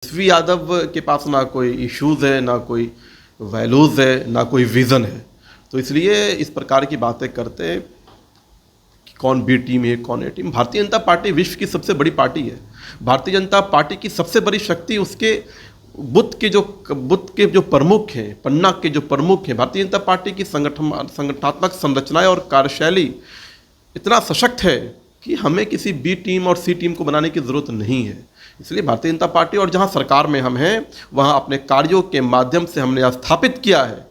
तेजस्वी यादव के पास ना कोई इश्यूज़ है, ना कोई वैल्यूज़ है, ना कोई विज़न है। तो इसलिए इस प्रकार की बातें करते हैं कि कौन बी टीम है, कौन ए टीम। भारतीय जनता पार्टी विश्व की सबसे बड़ी पार्टी है। भारतीय जनता पार्टी की सबसे बड़ी शक्ति उसके बुत के जो प्रमुख हैं, पन्ना के जो प्रमुख हैं। भारतीय जनता पार्टी की संगठनात्मक संरचनाएं और कार्यशैली इतना सशक्त है कि हमें किसी बी टीम और सी टीम को बनाने की ज़रूरत नहीं है। इसलिए भारतीय जनता पार्टी, और जहां सरकार में हम हैं, वहां अपने कार्यों के माध्यम से हमने स्थापित किया है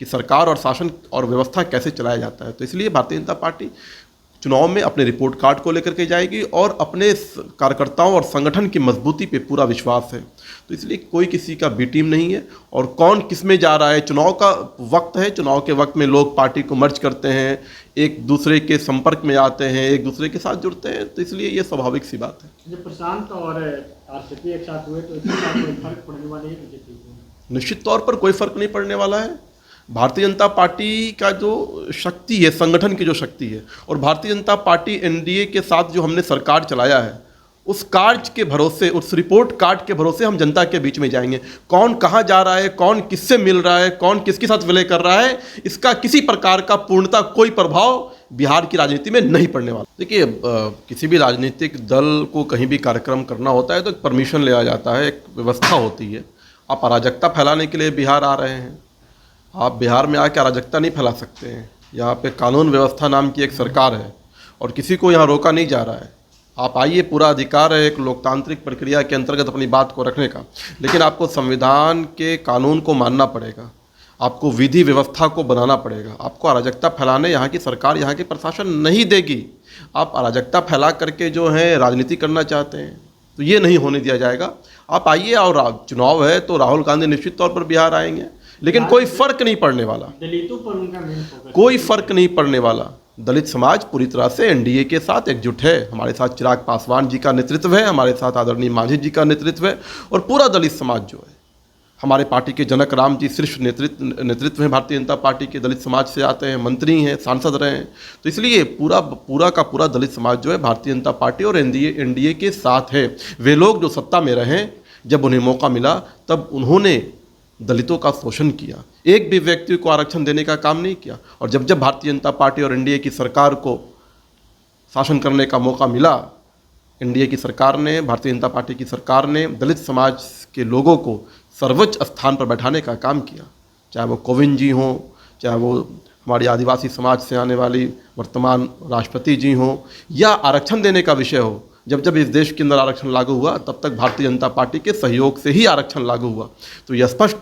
कि सरकार और शासन और व्यवस्था कैसे चलाया जाता है। तो इसलिए भारतीय जनता पार्टी चुनाव में अपने रिपोर्ट कार्ड को लेकर के जाएगी और अपने कार्यकर्ताओं और संगठन की मजबूती पे पूरा विश्वास है। तो इसलिए कोई किसी का बी टीम नहीं है। और कौन किस में जा रहा है, चुनाव का वक्त है, चुनाव के वक्त में लोग पार्टी को मर्ज करते हैं, एक दूसरे के संपर्क में आते हैं, एक दूसरे के साथ जुड़ते हैं। तो इसलिए ये स्वाभाविक सी बात है। जब प्रशांत और आरसीपी एक साथ हुए तो इसमें कोई फर्क पड़ने वाला है बीजेपी को? निश्चित तौर पर कोई फर्क नहीं पड़ने वाला है। भारतीय जनता पार्टी का जो शक्ति है, संगठन की जो शक्ति है, और भारतीय जनता पार्टी एनडीए के साथ जो हमने सरकार चलाया है, उस कार्ड के भरोसे, उस रिपोर्ट कार्ड के भरोसे हम जनता के बीच में जाएंगे। कौन कहाँ जा रहा है, कौन किससे मिल रहा है, कौन किसके साथ विलय कर रहा है, इसका किसी प्रकार का पूर्णतः कोई प्रभाव बिहार की राजनीति में नहीं पड़ने वाला। देखिए, किसी भी राजनीतिक दल को कहीं भी कार्यक्रम करना होता है तो एक परमिशन लिया जाता है, एक व्यवस्था होती है। आप अराजकता फैलाने के लिए बिहार आ रहे हैं, आप बिहार में आके अराजकता नहीं फैला सकते हैं। यहाँ पे कानून व्यवस्था नाम की एक सरकार है और किसी को यहाँ रोका नहीं जा रहा है। आप आइए, पूरा अधिकार है एक लोकतांत्रिक प्रक्रिया के अंतर्गत अपनी बात को रखने का, लेकिन आपको संविधान के कानून को मानना पड़ेगा, आपको विधि व्यवस्था को बनाना पड़ेगा। आपको अराजकता फैलाने यहाँ की सरकार, यहाँ की प्रशासन नहीं देगी। आप अराजकता फैला करके जो है राजनीति करना चाहते हैं तो ये नहीं होने दिया जाएगा। आप आइए, और चुनाव है तो राहुल गांधी निश्चित तौर पर बिहार आएंगे, लेकिन कोई फर्क नहीं पड़ने वाला। दलितों पर उनका मेन फोकस, कोई फर्क नहीं पड़ने वाला। दलित समाज पूरी तरह से एनडीए के साथ एकजुट है। हमारे साथ चिराग पासवान जी का नेतृत्व है, हमारे साथ आदरणीय मांझी जी का नेतृत्व है, और पूरा दलित समाज जो है, हमारे पार्टी के जनक राम जी शीर्ष नेतृत्व हैं भारतीय जनता पार्टी के, दलित समाज से आते हैं, मंत्री हैं, सांसद रहे हैं। तो इसलिए पूरा का पूरा दलित समाज जो है भारतीय जनता पार्टी और एनडीए के साथ है। वे लोग जो सत्ता में रहे, जब उन्हें मौका मिला तब उन्होंने दलितों का शोषण किया, एक भी व्यक्ति को आरक्षण देने का काम नहीं किया। और जब जब भारतीय जनता पार्टी और एनडीए की सरकार को शासन करने का मौका मिला, एनडीए की सरकार ने, भारतीय जनता पार्टी की सरकार ने दलित समाज के लोगों को सर्वोच्च स्थान पर बैठाने का काम किया। चाहे वो कोविंद जी हों, चाहे वो हमारी आदिवासी समाज से आने वाली वर्तमान राष्ट्रपति जी हों, या आरक्षण देने का विषय हो। जब जब इस देश के अंदर आरक्षण लागू हुआ, तब तक भारतीय जनता पार्टी के सहयोग से ही आरक्षण लागू हुआ। तो यह स्पष्ट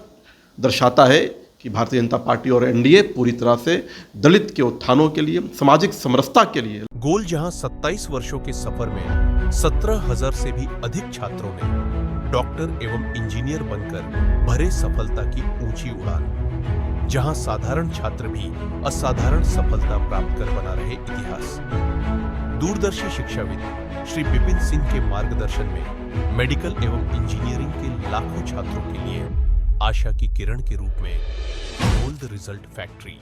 दर्शाता है कि भारतीय जनता पार्टी और एनडीए पूरी तरह से दलित के उत्थानों के लिए, सामाजिक समरसता के लिए। गोल जहां 27 वर्षों के सफर में 17,000 से भी अधिक छात्रों ने डॉक्टर एवं इंजीनियर बनकर भरे सफलता की ऊंची उड़ान, जहां साधारण छात्र भी असाधारण सफलता प्राप्त कर बना रहे इतिहास। दूरदर्शी शिक्षाविद श्री विपिन सिंह के मार्गदर्शन में मेडिकल एवं इंजीनियरिंग के लाखों छात्रों के लिए आशा की किरण के रूप में गोल्ड रिजल्ट फैक्ट्री